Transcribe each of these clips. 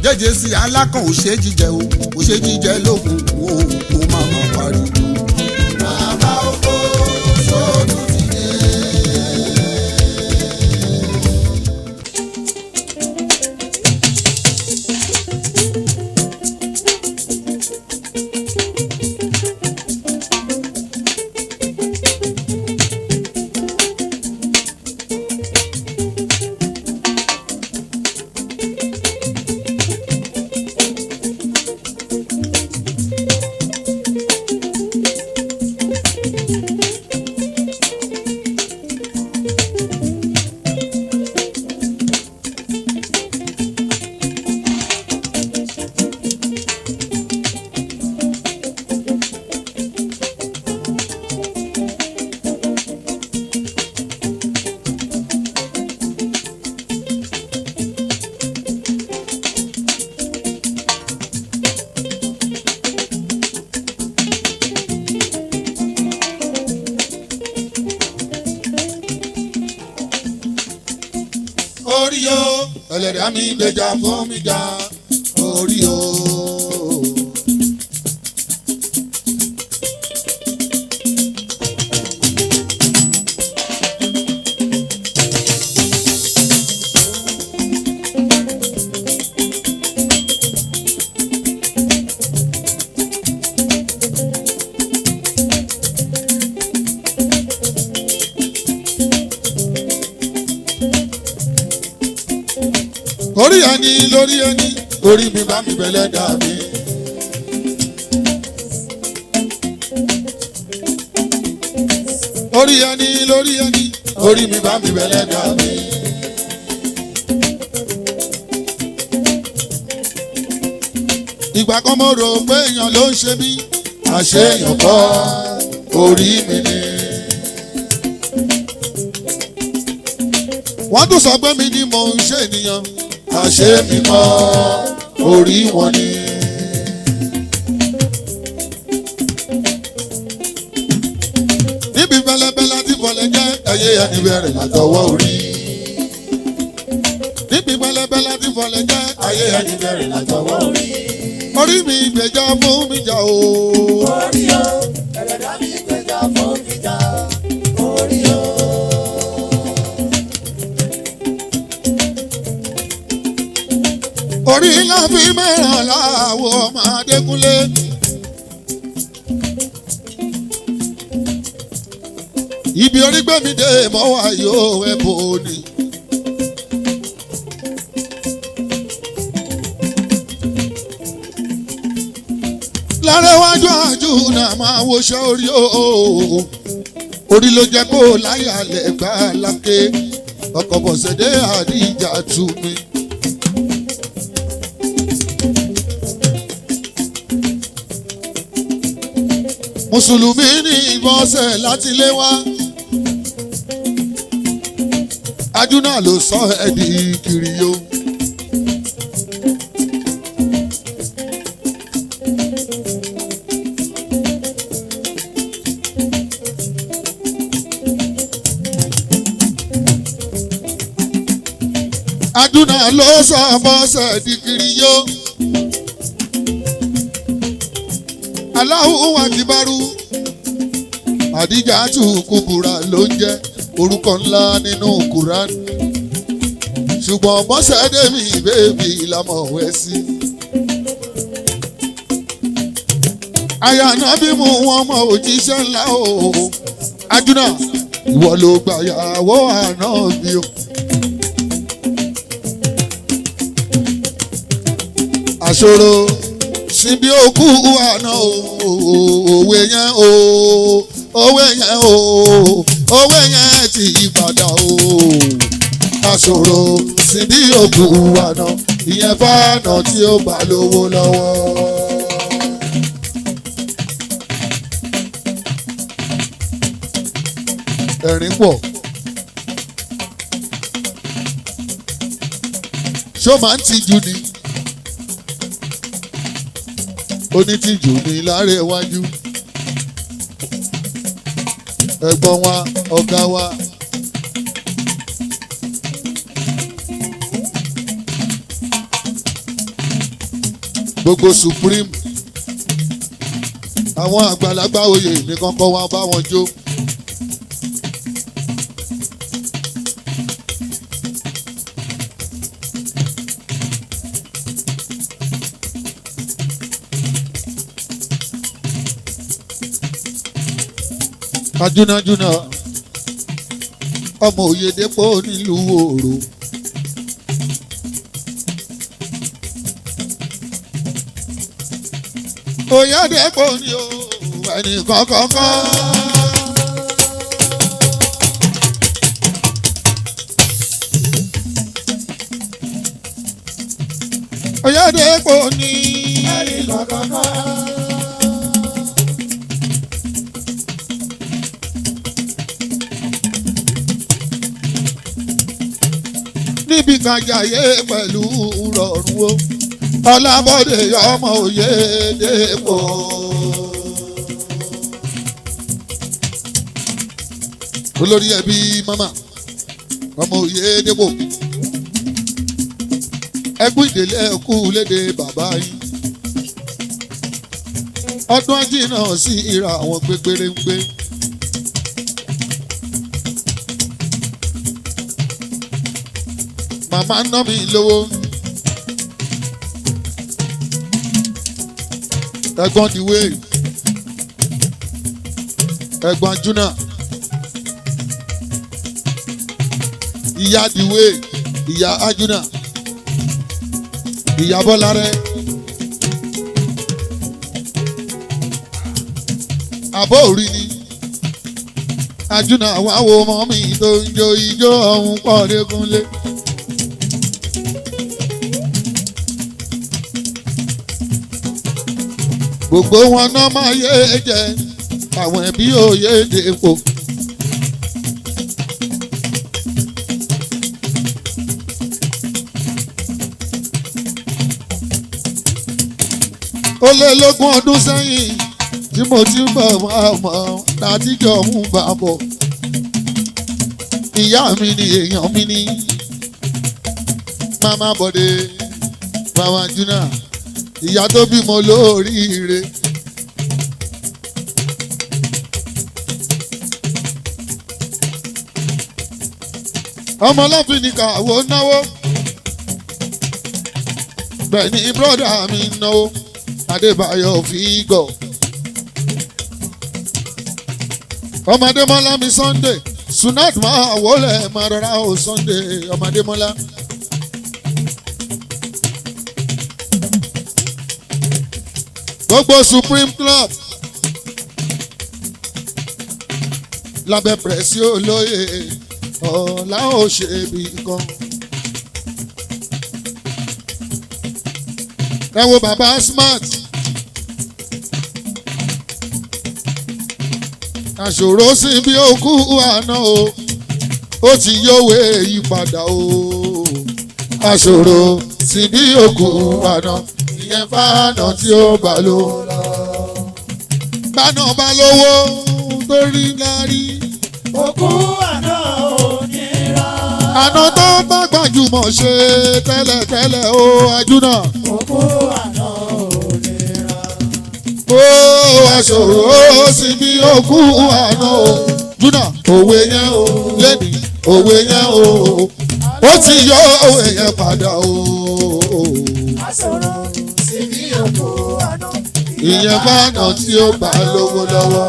jẹ́jẹ́ sí alákàn ò ṣe jíjẹ o ò ṣe jíjẹ lókun o kò má má pariwo. Bàbá oko sóòtú ti dé. Orí o, ẹlẹ́dàá mi gbèjà fún mi jà, orí o. Orí ẹni lórí ẹni, orí mi bá mi bẹ̀lẹ̀ dà mí. Orí ẹni lórí ẹni, orí mi bá mi bẹ̀lẹ̀ dà mí. Ìgbà kan mo rò pé èèyàn ló ń ṣe mí, àṣé èèyàn kọ́ orí mi ni. Wọ́n tún sọ pé mi ni mò ń ṣe ènìyàn, àṣé mi mọ́ orí wọn ni. Níbi bẹ́lẹ́bẹ́lẹ́ tí fọlẹ́ jẹ́ ẹyẹ ẹni bẹ̀rẹ̀ látọwọ́ orí. Níbi bẹ́lẹ́bẹ́lẹ́ tí fọlẹ́ jẹ́ ẹyẹ ẹni bẹ̀rẹ̀ látọwọ́ orí. Orí mi gbèjà fún mi jà o. Orí o, ẹlẹ́dàá mi gbèjà fún mi jà. Orí o. Orí ńlá fi mẹ́ràn láwo ọmọ Adekunle. Ibi orí gbé mi dé mọ́ wá yóò ẹ̀bùn ni. Lárẹ́wájú Ajuna máa wọṣẹ́ orí o. Orí ló jẹ́ kó láyà lẹ́gbà lákè. Ọkọ̀ Bọ̀sẹ̀dé Àdìjà tù mí. Mùsùlùmí ní ìbọ̀sẹ̀ láti lé wá. Ajuna ló sọ ẹ́ di kiriyó. Ajuna ló sọ bọ́sẹ̀ di kiriyó. Alao akibaru Àdìjà tù kúbúra ló ń jẹ́ orúkọ ńlá nínú Quran. Ṣùgbọ́n Bọ́sẹ̀dé mi bébì lámọ̀wẹ́ sí. Àyànà bí mu wọn mọ òjíṣẹ́ ńlá o. Ajuna ìwọ ló gbàyàwó àná bí o. Àṣòro síbi òkú àná òwe yẹn o òwe yẹn o òwe yẹn ti padà o. Àṣòro síbi òkú àná ìyẹn fáànà tí ó bá lówó lọ́wọ́. Ẹ̀rín pọ̀ ṣó máa ń tijú ni. Onítìjú ní Lárẹ́wájú ẹ̀gbọ́n wa ọ̀gá wa. gbogbo supreme àwọn àgbàlagbà oyè mi kankan wá bá wọn jó. Ajuna ọmọ Òyèdèpó nílùú Òrò. Òyèdèpó ni o ẹnì kankan. Òyèdèpó ni ẹnì kankan. Níbi kan jayé pẹ̀lú rọrùn o Ọlábọ̀dé ọmọ Òyèdèpó. Olórí ẹbí mama ọmọ Òyèdèpó ẹkú ìdílé ẹkú lédè bàbá yín ọdún ajínà sí ìra àwọn gbégbére ń gbé. Màmá ná mi lówó. Ẹ̀gbọ́n Dìwé. Ẹ̀gbọ́n Ajuna. Ìyá Dìwé. Ìyá Ajuna. Ìyá Bọ́lárẹ́. Àbọ̀ òrí ni. Ajuna àwọn àwo ọmọ mi tó ń jó ijó ọ̀hún pọ̀ Adekunle. Gbogbo wọn náà máa yé jẹ àwọn ẹbí Òyèdèpó. Ó lé lógún ọdún sẹ́yìn tí mo ti ń bọ̀ mọ́ látijọ́ mú bá bọ̀. Ìyá mi ni èèyàn mi ní Mama Bode Mama Ajuna. Ìyá tó bímọ lóríire. Ọmọ ọlọ́fin ní kàwó náwó. Bẹ́ẹ̀ ni bírọ́dà mi náwó. Adébáyọ̀ Fígọ̀. Ọmọ Adémọ́lá mi Sunday. Sunat máa wọlé máa rọra o Sunday ọmọ Adémọ́lá. Gbogbo Supreme Club lábẹ́ pẹ̀sì olóyè Alao ṣe bí kan. Ẹ wo bàbá smart. Àṣòro sí bí òkú àná o ó ti yówé yípadà o. Àṣòro sí bí òkú àná ìyẹn fáànà tí ó bá lò lọ. Báná bá lówó torí lárí. Òkú àná ò ní ra. Àná tó bá gbajúmọ̀ ṣe tẹ́lẹ̀tẹ́lẹ̀ ó Ajuna. Òkú àná ò ní ra. Ó àṣòro sí bí òkú àná o. Júnà òwe yẹn o lẹ́ni òwe yẹn o. Ó ti yọ òwe yẹn padà o. Àṣòro sí bí òkú àná. Ìyẹn fáànà tí ó bá lówó lọ́wọ́.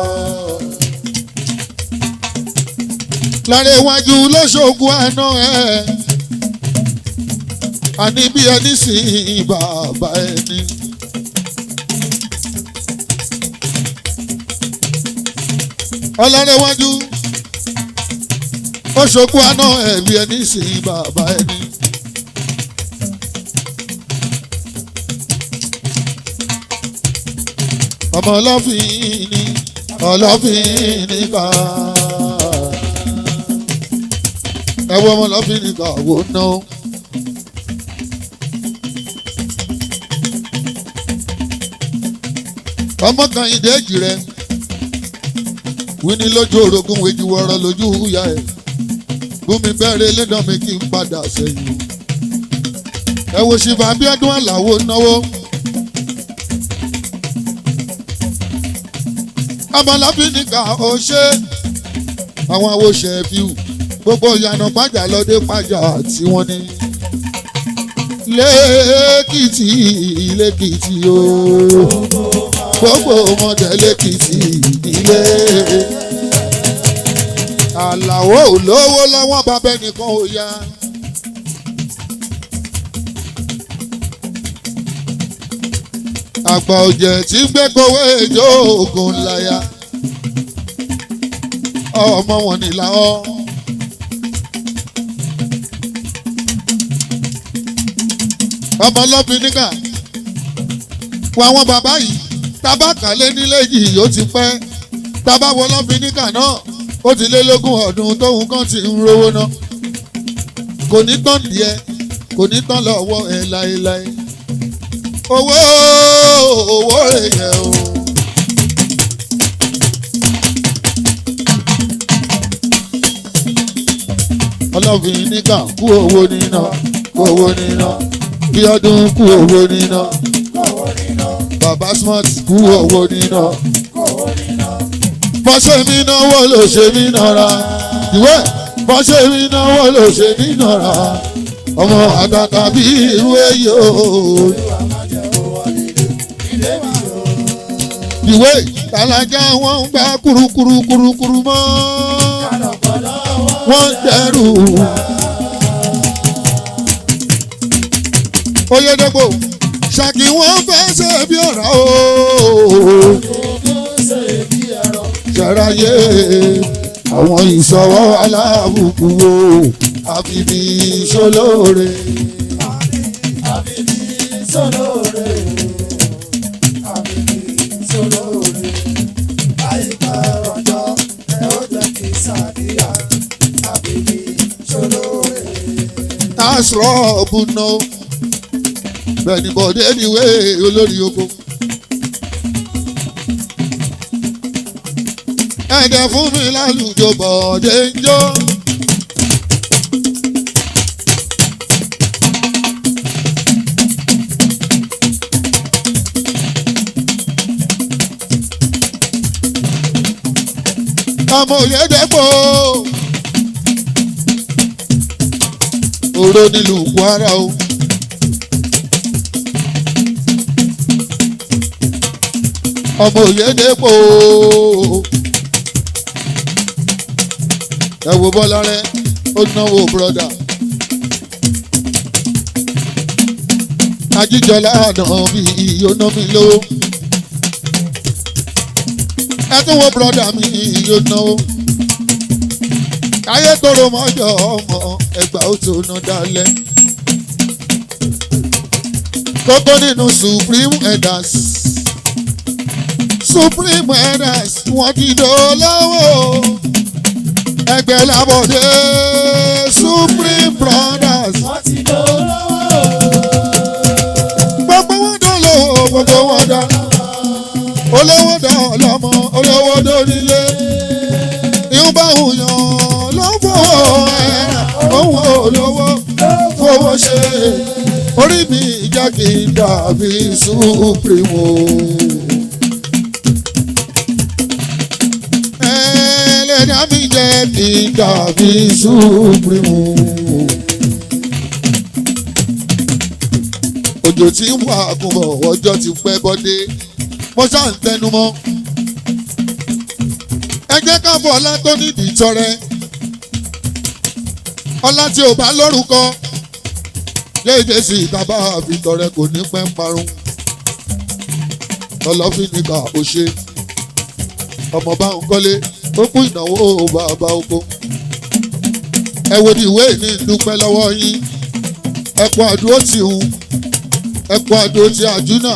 Ọlarewaju lóṣogún àná ẹ̀. Àní bí ẹni sìn bàbá ẹni. Ọlarewaju lóṣogún àná ẹ̀ bí ẹni sìn bàbá ẹni. Ọmọ ọlọ́fin ní ká. Ẹ wọ ọmọ ọlọ́fin ní ká wò ná. Ọmọ kan ìdẹ́jì rẹ wíní lójú orogún wéjú wọ́rọ́ lójú ìyá ẹ̀. Bùnmi bẹ̀rẹ̀ lẹ́dọ̀ mi kí n padà sẹ́yìn. Ẹ wo Ṣìfà Abíọ́dún Àlàó náwó. ọmọlábìnrin ó ṣe àwọn àwo Shefiu gbogbo ìyànà pàjà lọ́dẹ pàjà tí wọ́n ní. lẹ́kìtì lẹ́kìtì o gbogbo ọmọdé lẹ́kìtì ilé. Àlàó olówó lọ́wọ́ bàbá ẹnìkan ò yá. àgbà ọ̀jẹ̀ tí ń gbé kówé ìjọ ògùn láyà ọmọ wọn ní làwọn. ọmọ lọ́bìn níkà wọ àwọn bàbá yìí tábàkàlé nílé yìí ó ti pẹ́ tábà wọ lọ́bìn níkà náà ó ti lé lógún ọdún tóun kan ti ń rówó ná kò ní tán díẹ̀ kò ní tán lọ́wọ́ ẹ̀ láéláé. owó rẹ̀ yẹ o. ọlọ́bìn níkà kú owó níná kú owó níná bí ọdún kú owó níná bàbá smart kú owó níná bọ́sẹ̀ mi náwó ló ṣe mí nọ́ra ìwé bọ́sẹ̀ mi náwó ló ṣe mí nọ́ra ọmọ àtàtà bí irú èyí o. ìwé alájà wọn ń gbá kúrúkúrú mọ́ wọ́n dẹrù. Oyèdèpò Ṣàkí wọ́n fẹ́ ṣe bí ọ̀rá o. ṣẹ̀ráyé àwọn ìṣọwọ́ aláàbùkù o àfìbí sólóore. àbíbí sólóore àbíbí sólóore àyíká ọjọ́ ẹ ó jẹ́ kí sàdíyà àbíbí sólóore. Aṣọ ọ̀bùnà bẹ́ẹ̀ni Bode níwé olórí oko. ẹ̀dẹ̀ fún mi lálùjọ Bode ń jó. ọmọ Oyèdèpò oró nílùú Kwara o. ọmọ Oyèdèpò ẹ wo Bọ́lá rẹ ó náwó broda ajíjọlá àná bí ìyóná mi lówó ẹ tún wo broda mi ìyónáwó káyé tóró mọ́jọ́ ọmọ ẹgbà ó tó ná dalẹ̀ kókó nínú supreme elders. Supreme elders wọ́n ti dolówó ẹgbẹ́ làbọ̀dé Supreme brothers wọ́n ti dolówó. gbogbo wọn dolówó gbogbo wọn dá olówó dọ̀lọ́mọ olówó dónílé ìhùnbá òyàn ló fowó ẹ̀rà òun olówó fowó ṣe orí mi ìjà kì í dàbí Supreme o. ẹlẹ́dàá mi jẹ́ kí n dàbí Supreme. òjò tí ń wà kúnbọ̀ ọjọ́ ti pẹ́ Bọ́dé mo ṣáà ń tẹnu mọ́. ẹ jẹ́ ká bọ̀ ọlá tó nídìí tọrẹ ọlá tí ò bá lórúkọ léde sí ìtàbá àfitọrẹ kò ní pẹ́ parun. ọlọ́fin nígbà ó ṣe ọmọ bá ń kọ́lé ó kú ìnáwó bàbá oko. ẹ wo ìwé ní ìdúpẹ́ lọ́wọ́ yín ẹ kú àdúró tì ń ẹ kú àdúró tì Ajuna.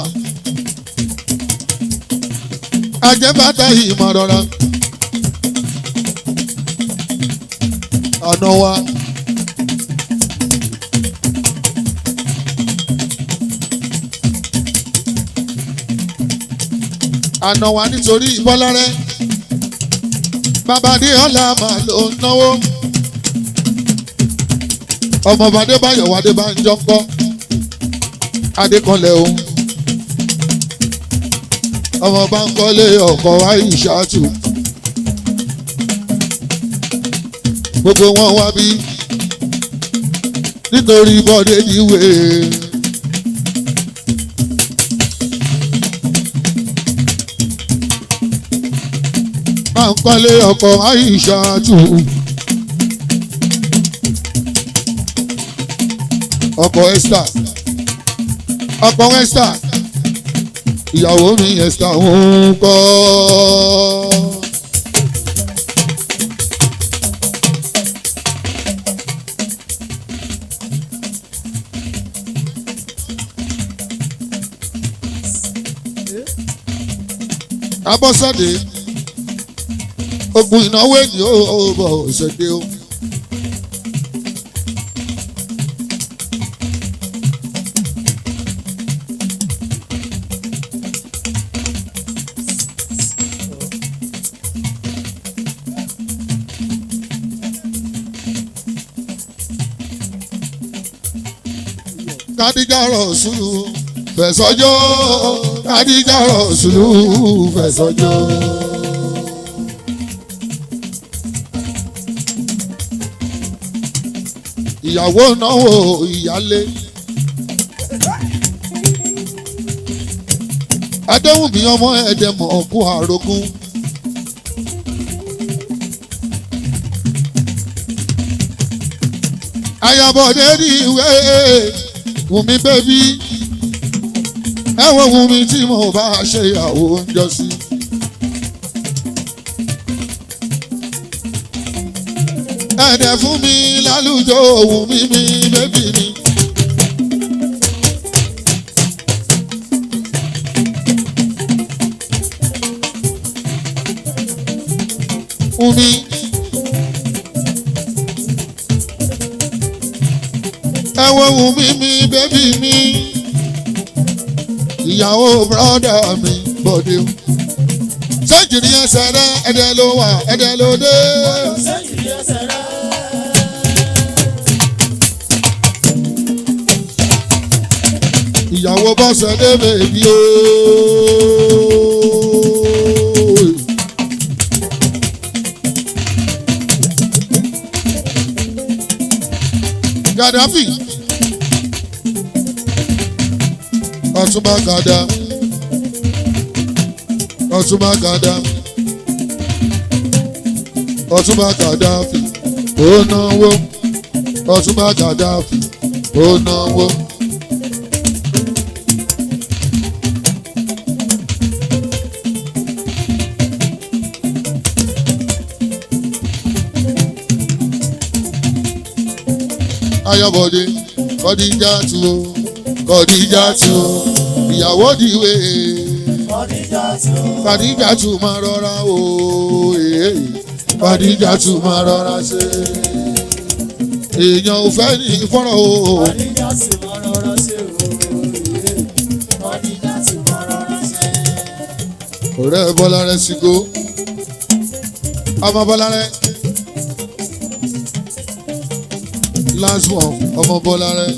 ajẹ́bàtà yìí mọ̀ rọra. àná wa àná wa nítorí Bọ́lárẹ́ bàbá Adéọlá máa ló ń náwó ọmọ Adébáyọ̀ wádé bá ń jọ ń kọ́ Adékanlẹ̀ o ọmọ Bánkọ́lé ọkọ̀ Àìṣàtù gbogbo wọn wá bí nítorí Bọ́dé níwèé. Bánkọ́lé ọkọ̀ Àìṣàtù ọkọ̀ Esther ọkọ̀ Esther ìyàwó mi Esther ń kọ́. Abọ́sẹ̀dé ogun ìnáwó ènìyàn ó bọ̀ ṣẹ̀dé o. Kádíjà Rọ̀ṣùlù fẹ̀sọ́jọ́ Kádíjà Rọ̀ṣùlù fẹ̀sọ́jọ́. Ìyàwó náwó ìyálé. Adéwùmí ọmọ ẹ̀dẹ̀mọ̀ ọ̀kú àrògún. Ayabode ní ìwé Wùmí bébí. Ẹ wo Wùmí tí mo bá ṣe ìyàwó ń jọ sí. Ẹ̀dẹ̀ fún mi lálùjọ Wùmí mi bébí mi. Wùmí. Ẹ wo Wùmí mi bébí mi. Ìyàwó bọ́dà mi Bọ́dé. Sẹ́ǹjì ní ẹsẹ̀ rẹ̀ ẹ̀dẹ̀ ló wà ẹ̀dẹ̀ ló dé. Sẹ́ǹjì ní ẹsẹ̀ rẹ̀. Ìyàwó bọ́sẹ̀ dé bèbí o. Gaddafi. Ọ̀túnba Gàdá. Ọ̀túnba Gàdá. Ọ̀túnba Gàdáfì. Ó náwó. Ọ̀túnba Gàdáfì. Ó náwó. Ayọ̀bọ̀dé Kọ́díjàtù o Kọ́díjàtù o ìyàwó dìwé Kọ́díjàtù máa rọra o Kọ́díjàtù máa rọra ṣe èèyàn ò fẹ́ ní fọ́rọ̀ o Kọ́díjàtù máa rọra ṣe o Kọ́díjàtù máa rọra ṣe. Ọ̀rẹ́ Bọ́lárẹ́ Sígó ọmọ Bọ́lárẹ́. Last one, ọmọ Bọ́lárẹ́.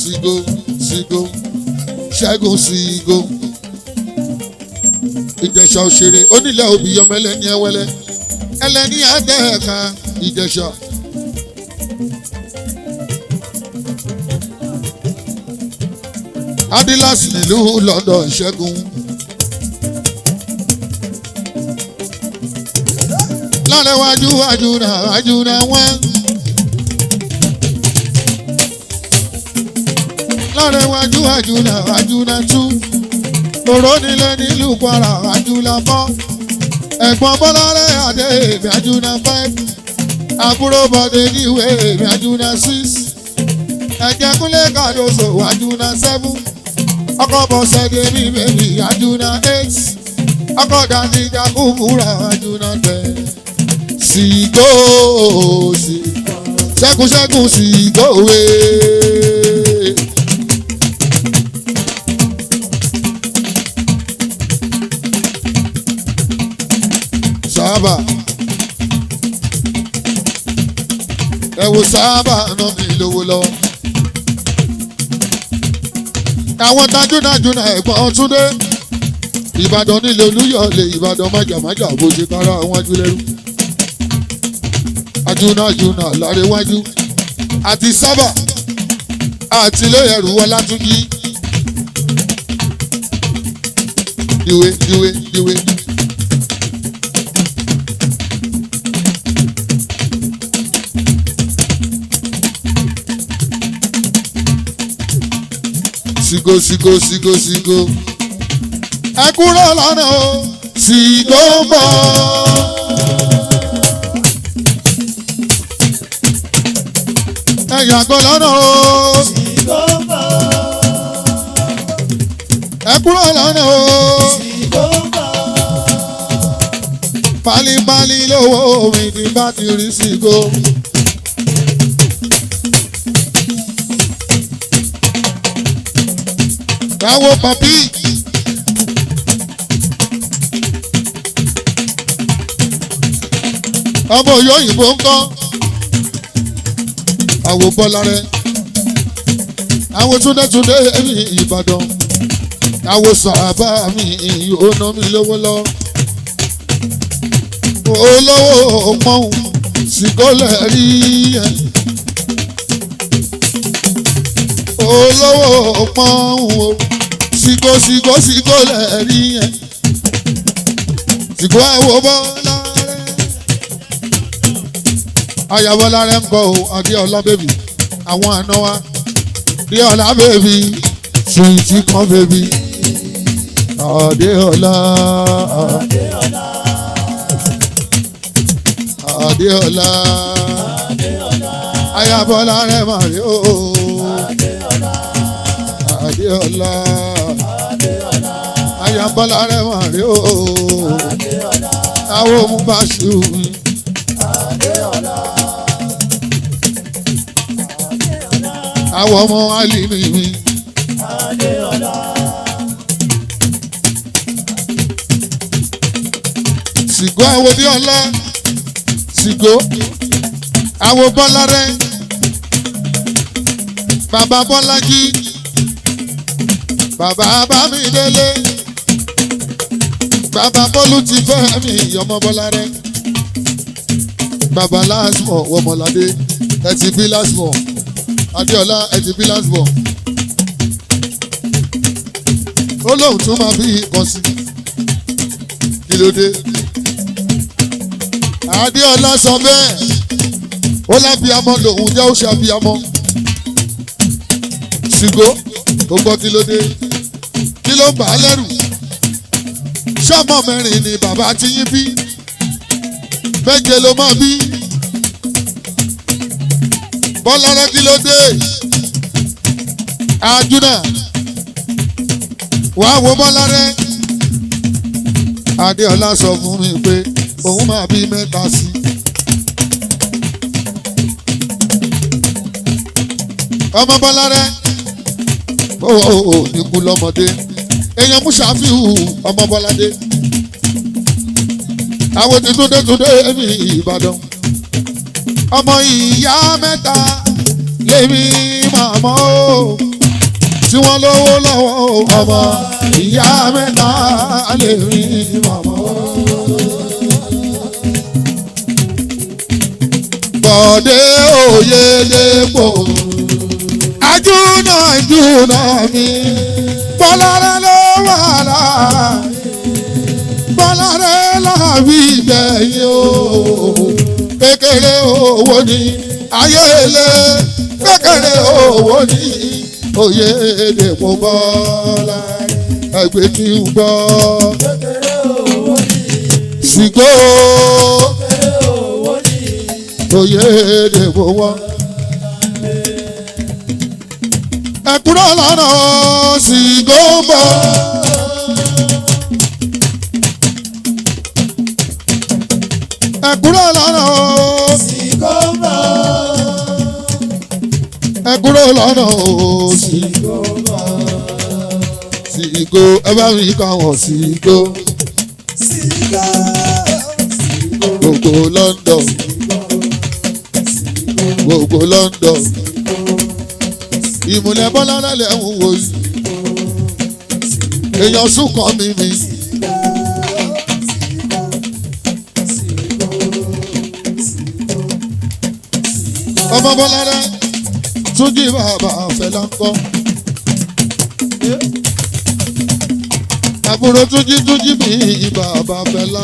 Sígó, Sígó, Ṣẹ́gun Sígó. Ìjẹ̀ṣà òṣèré onílẹ̀ òbí yọmọ ẹlẹ́ni ẹwẹ́lẹ́. Ẹlẹ́ni ẹ̀ẹ́dẹ́ẹ̀ka Ìjẹ̀ṣà. Adilas nílùú London Ṣẹ́gun. Ọlarewaju Ajuna one. Ọlarewaju Ajuna two. Tòró nílẹ̀ nílùú Kwara Ajuna four. Ẹ̀gbọ́n Bọ́lárẹ́ Adé èmi Ajuna five. Àbúrò Bọ́dé níwé èmi Ajuna six. Ẹ̀jẹ̀kúnlé Kàdóso Ajuna seven. Ọkọ̀ Bọ̀sẹ̀dé mi bèbí Ajuna eight. Ọkọ̀ Dàdíjà Kúbúrà Ajuna ten. Sígó Ṣẹ́gun Sígó wé. Sábà ẹ wo Sábà náà mi lówó lọ àwọn tajúnajúna ẹ̀gbọ́n Túndé Ìbàdàn nílé Olúyọ̀lé Ìbàdàn májàmájà bó ṣe kára àwọn ajúlẹ̀rú Ajúnajúna Ọ̀làrẹ̀wájú àti Sábà àti Lóyẹ̀rú Ọlátúnjí diwe. Sigo ẹ kúrò lọ́nà o Sigo ń bọ̀. Ẹ yàgò lọ́nà o Sigo ń bọ̀. Ẹ kúrò lọ́nà o Sigo ń bọ̀. pálípálí lówó mi ní bá ti rí Sigo. Bravo papi. Ọmọ Ọ̀yọ́ òyìnbó ń kọ́. Àwo Bọ́lá rẹ̀. Àwo Túndé mi Ìbàdàn. Àwo Sàbá mi ó ná mi lówó lọ. Olówó pọ́n Sigo lẹ̀ rí ẹ̀. Olówó pọ́n o. Sigo lẹ̀ rí ẹ̀. Sigo àwo Bọ́lá rẹ̀. Aya Bọ́lá rẹ̀ ń kọ́ o Adéọlá bèbí. Àwọn àna wa Adéọlá bèbí. Sùìtì kan bèbí. Adéọlá. Aya Bọ́lá rẹ̀ mà rí o. Adéọlá. Aya Bọ́lá rẹ̀ mà rí o. Àwọn ohun bá ṣù mí. Àwọn ọmọ alìmí mi. Sigo àwo Bíọ́lá. Sigo àwo Bọ́lá rẹ̀. Bàbá Bọ́lájí. Bàbá Bámidélé. Bàbá Bólú ti fẹ́ mi ọmọ Bọ́lá rẹ̀. Bàbá lásìmọ̀ wọmọládé ẹ ti bí lásìmọ̀. Adéọlá ẹ ti bí lásìmọ̀. Ó lóun tún máa bí kan sí. Kí ló dé? Adéọlá sọ bẹ́ẹ̀. Ó lábíamọ lòun jẹ́ ó ṣe abíamọ. Sigo ó gbọ́ kí ló dé? Kí ló ń bà á lẹ́rù? Ṣọ́mọ mẹ́rin ni bàbá ti yín bí. Méje ló máa bí. Bọ́lá rẹ̀ kí ló dé? Ajuna wàá wo Bọ́lá rẹ̀. Adéọlá sọ fún mi pé òun máa bí mẹ́ta sí. Ọmọ Bọ́lá rẹ̀ ó níkú lọ́mọdé. Èèyàn mú Shefiu ọmọ Bọ́ládé. Àwọn ti Túndé mi Ìbàdàn. Ọmọ ìyá mẹ́ta lèmi màmá o. Tí wọ́n lówó lọ́wọ́ o. Ọmọ ìyá mẹ́ta lèmi màmá o. Bode Oyèdèpò. Ajuna mi. Bọ́lá rẹ̀ ló wà láàyè. Bọ́lá rẹ̀ láàbí gbẹ̀yìn o. Kékeré owó ni ayé ilé. Kékeré owó ni Oyèdèpò Bọ́lá. Ẹgbẹ́ tí ń gbọ́. Kékeré owó ni. Sigo. Kékeré owó ni. Oyèdèpò wọ́n. Ẹ kúrò lọ́nà Sigo ń bọ̀. Ẹ kúrò lọ́nà Sigo ń bọ̀. ẹ kúrò lọ́nà Sigo ń bọ̀. Sigo ẹ bá mi kọ́ àwọn Sigo. Sigo. Gbogbo London. Gbogbo London. Ìmùlẹ̀ Bọ́lá lálẹ́ ń wò yìí. èèyàn súnkàn mi mi. ọmọ Bọ́lárẹ́ Túnjí bàbá Fẹlá ńkọ́. àbúrò Túnjí mi bàbá Fẹlá.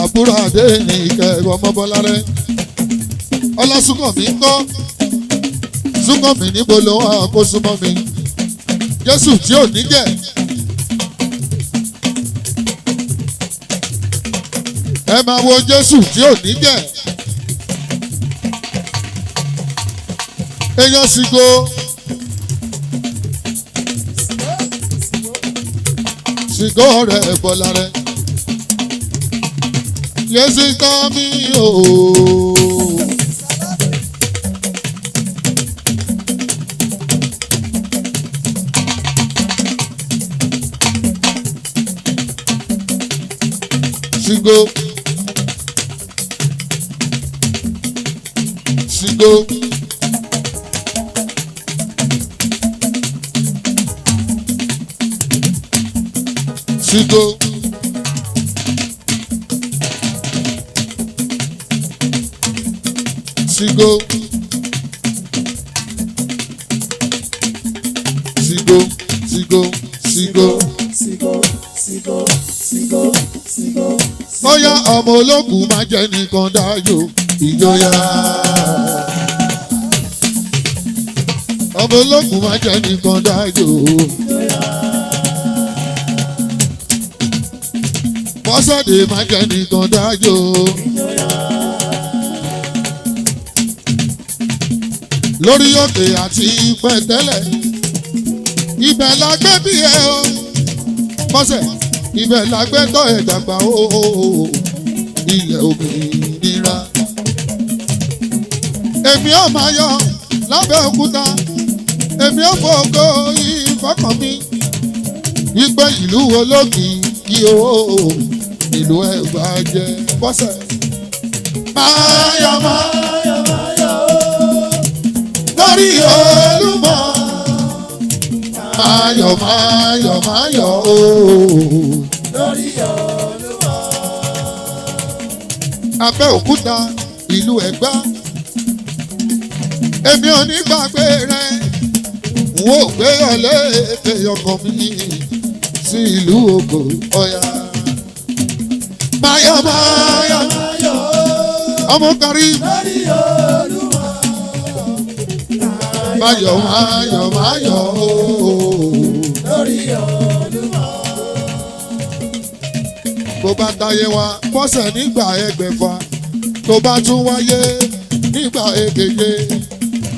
àbúrò Adénìkẹ́ ọmọ Bọ́lárẹ́. ọlásùnkànmí ńkọ́. Súnkànmí níbo ló wà kó súnmọ́ mi. Jésù tí ò ní jẹ́. ẹ máa wo Jésù tí ò ní jẹ́. èèyàn Ṣìgò. Ṣìgò rẹ̀ Bọ́lárẹ́. Yéésì ká mi o. Ṣìgò. Ṣìgò. Ṣìgò. Ṣìgò. Ṣìgò. Ṣìgò. Ṣìgò. Bóyá ọmọ ológun máa jẹ́ nìkan dáyò ìjọyà. ọmọ ológun máa jẹ́ nìkan dáyò. Bọ́sẹ̀dé máa jẹ́ nìkan dáyò. lórí òkè àti pẹ̀tẹ́lẹ̀ ibẹ̀ la gbé bí ẹ o. Bọ́sẹ̀ ibẹ̀ la gbé tọ́ ẹ̀ dàgbà o. ilẹ̀ òmìnira. èmi ò máa yọ lábẹ́ òkúta. èmi ò fògo ìfọkàn mi. wípé ìlú olókìkí o. ìlú ẹ̀ bá jẹ́ Bọ́sẹ̀. máyọ̀ lórí Olúmọ. máyọ̀ o. lórí Olúmọ. Abẹ́òkúta ìlú Ẹ̀gbá. èmi ò ní gbàgbé rẹ̀. n ó gbé ọ̀lẹ́ èdè ọkàn mi sí ìlú Ògo Ọ̀yà. máyọ̀ ọmọ kárí. lórí Olúmọ. máyọ̀ o. lórí Olúmọ. bó bá táyé wá Bọ́sẹ̀ nígbà ẹgbẹ̀fà. tó bá tún wáyé nígbà èkeje.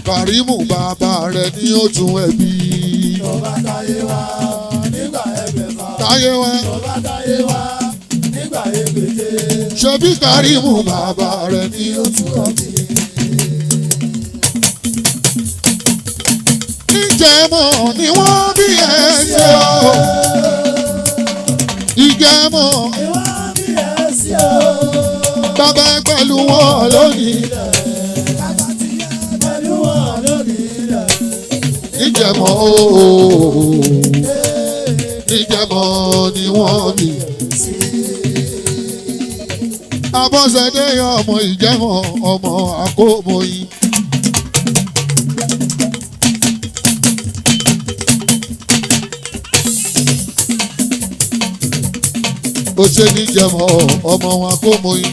Kàrímù bàbá rẹ̀ ni ó tún ẹbí. tó bá táyé wá nígbà ẹgbẹ̀fà. táyé wá. tó bá táyé wá nígbà èkeje. ṣebí Kàrímù bàbá rẹ̀ ni ó tún ẹbí. Ìjẹ̀mọ̀ ni wọ́n bí ẹ ṣe o. Ìjẹ̀mọ̀ ni wọ́n bí ẹ ṣe o. Bàbá ẹ pẹ̀lú wọn lónìí. Bàbá ti yẹ pẹ̀lú wọn lónìí. Ìjẹ̀mọ̀ o. Ìjẹ̀mọ̀ ni wọ́n bí ẹ ṣe. Abọ́sẹ̀dé ọmọ Ìjẹ̀mọ̀ ọmọ Àkómọyìn. ó ṣe ní Ìjẹ̀mọ̀ ọmọ wọn Àkómọyìn.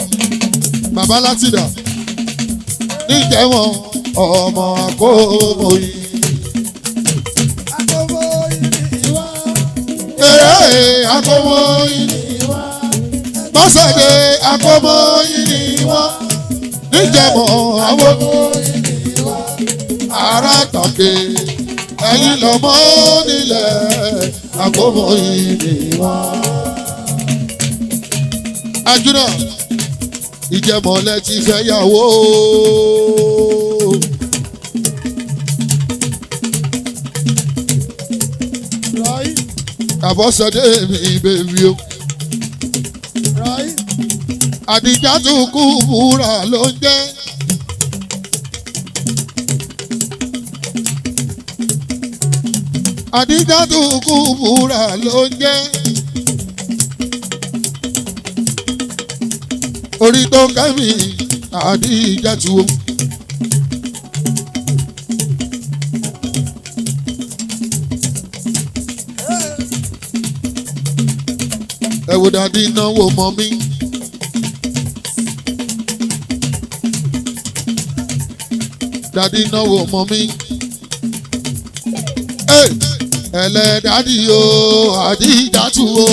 bàbá Látìdá ní Ìjẹ̀mọ̀ ọmọ Àkómọyìn. Àkómọyìn ni ìwà. Àkómọyìn ni ìwà. Bọ́sẹ̀dé Àkómọyìn ni ìwà. ní Ìjẹ̀mọ̀ Àkómọyìn ni ìwà. ará tàkè ẹ̀yìn lọ́mọ nílẹ̀ Àkómọyìn ni ìwà. Ajuna Ìjẹ̀mọ̀ lẹ ti fẹ́ yàwó. Àbọ̀sẹ̀dé mi bèbí o. Àdìjà tún kú búra ló ń jẹ́. Àdíjátù Kúbúrà ló ń jẹ́. Orí tó kẹ́mi Àdíjátù. Ẹ wo dàdí náwó mọ́ mi. Dàdí náwó mọ́ mi. Ẹlẹ́dàdí o Àdíjátù o.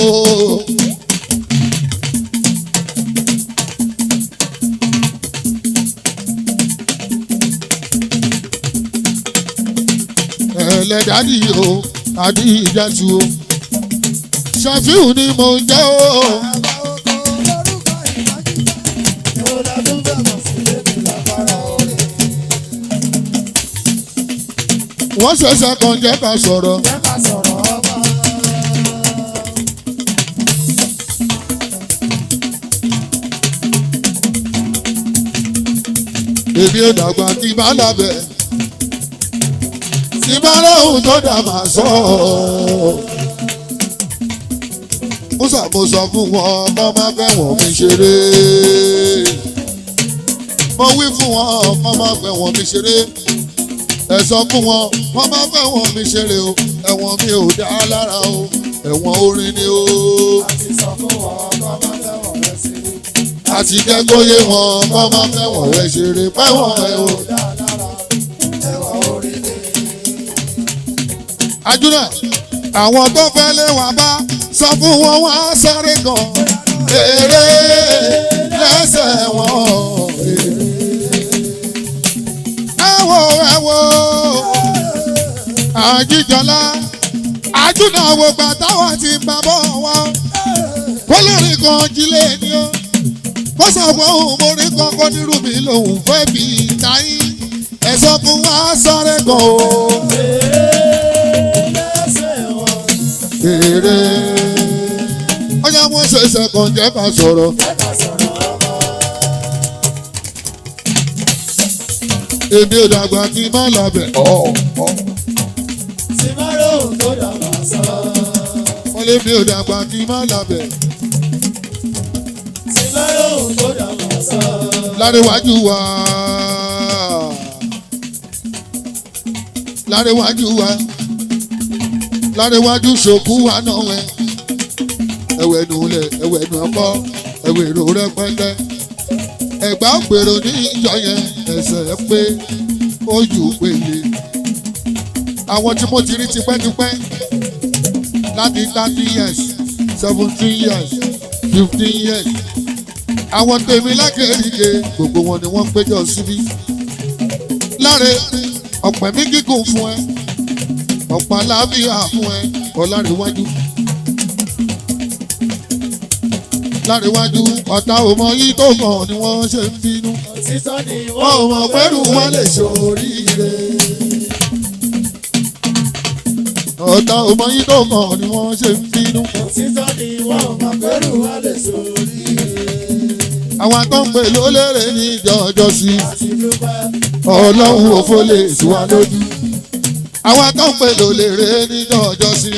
Ẹlẹ́dàdí o Àdíjátù o. Shefiu ni mo jẹ́ o. Wọ́n ṣẹ̀ṣẹ̀ kan jẹ́ ká sọ̀rọ̀. Èmi ò dàgbà kí n bá lábẹ́. Tí bá lóhùn tó dà máa sọ. Mo sọ fún wọn kọ́ máa fẹ́ wọ̀n mi ṣeré. Mo wí fún wọn kọ́ máa fẹ́ wọ̀n mi ṣeré. Ẹ sọ fún wọn kọ́ máa fẹ́ wọ̀n mi ṣeré o. Ẹ̀wọ̀n mi ò dá lára o. Ẹ̀wọ̀n orin ni o. Àti sọ fún wọn kọ́ máa fẹ́ wọ̀n rẹ ṣeré. Àti jẹ́ kó yé wọn kọ́ máa fẹ́ wọ̀n rẹ ṣeré. Fẹ́wọ̀n ẹ o. Ẹ̀wọ̀n orin ni. Ajuna, àwọn tó fẹ́ lé wa bá sọ fún wọn wá sáré gan. Èrè lẹ́sẹ̀ wọn. Ẹ wo Àjíjọlá. Ajuna wo gbà táwọn ti ń bá bọ̀ wọn. Kó lórí kan jílé ni ó. Kó sọ fún òun mórí kan kó nírú mi lòun fẹ́ bí táyé. Ẹ sọ fún wa sáré gan o. Èrè ọjà wọn ṣẹ̀ṣẹ̀ kan jẹ́ ká sọ̀rọ̀. Èmi ò dàgbà kí n má labẹ̀. Tí bá lóhùn tó dà máa sọ. Wọ́n lé mi ò dàgbà kí n má labẹ̀. Tí bá lóhùn tó dà máa sọ. Lárewájú wa. Lárewájú wa. Lárewájú ṣòkú àná ẹ. Ẹwẹ̀ nù lẹ̀, ẹwẹ̀ nù ọkọ, ẹwẹ̀ èrò rẹpẹtẹ. Ẹ̀gbá ògbèrò ní ìjọ yẹn, ẹsẹ̀ pé ojú pèlè. Àwọn tí mo ti rí tipẹ́tipẹ́ láti 30 years, 17 years, 15 years. Àwọn tèmi lákèrèké, gbogbo wọn ni wọ́n péjọ síbí. Láre ọ̀pẹ̀ mi gígùn fún ẹ. Ọ̀pá lábíà fún ẹ Ọlárewájú. Lárewájú ọ̀tá ọmọ yìí tó mọ̀ ni wọ́n ṣe ń bínú. Òtítọ́ ni Wọ́n ò mọ̀ pẹ́rù wọn lè ṣoríire. Ọ̀tá ọmọ yìí tó mọ̀ ni wọ́n ṣe ń bínú. Òtítọ́ ni wọ́n mọ̀ pẹ̀lú wa lè sórí. Àwọn tó ń pè lólèrè ní ìjọ́jọ́ sí. Àti dúpẹ́. Ọlọ́run òfò lè sí wa lójú. Àwọn tó ń pè lólèrè ní ìjọ́jọ́ sí.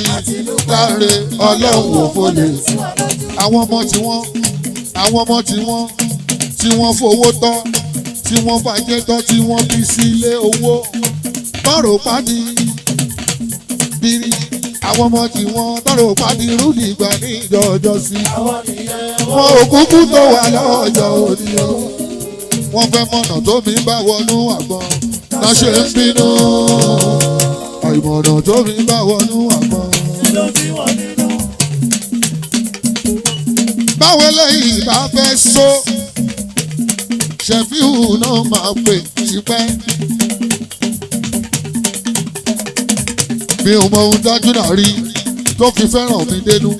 Láre Ọlọ́run òfò lè sí wa lójú. Àwọn ọmọ tí wọ́n fowó tọ́, tí wọ́n fàjẹ́ tọ́, tí wọ́n fi sílé owó. Tọ́rọ̀ pàdé bírí. Àwọn ọmọ tí wọ́n tọ́rọ̀ pàdé rúdì gbà ní ìjọ́jọ́ sí. Àwọn nìyẹn Wọn ò kúkú tó wà lọ́jọ́ òní o. Wọ́n fẹ́ mọ̀nà tó mi bá wọnú àgbọn. Tá ṣe ń bínú. Àìmọ̀nà tó mi bá wọnú àgbọn. ló bí wọn nínú. Báwo lẹ́yìn bá fẹ́ só? Shefiu náà máa pè sípẹ́. Mi ò mọ ohun dájú náà rí tó fi fẹ́ràn mi dénú.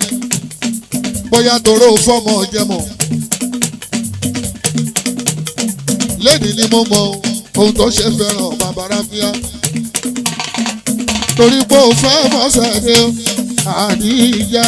Bóyá toró fọ́mọ jẹmọ̀. Lẹ́ni ni mo mọ ohun tó ṣe fẹ́ràn bàbá Ráfíà. Torí pé ó fẹ́ bọ́sẹ̀ dé Àdíjà.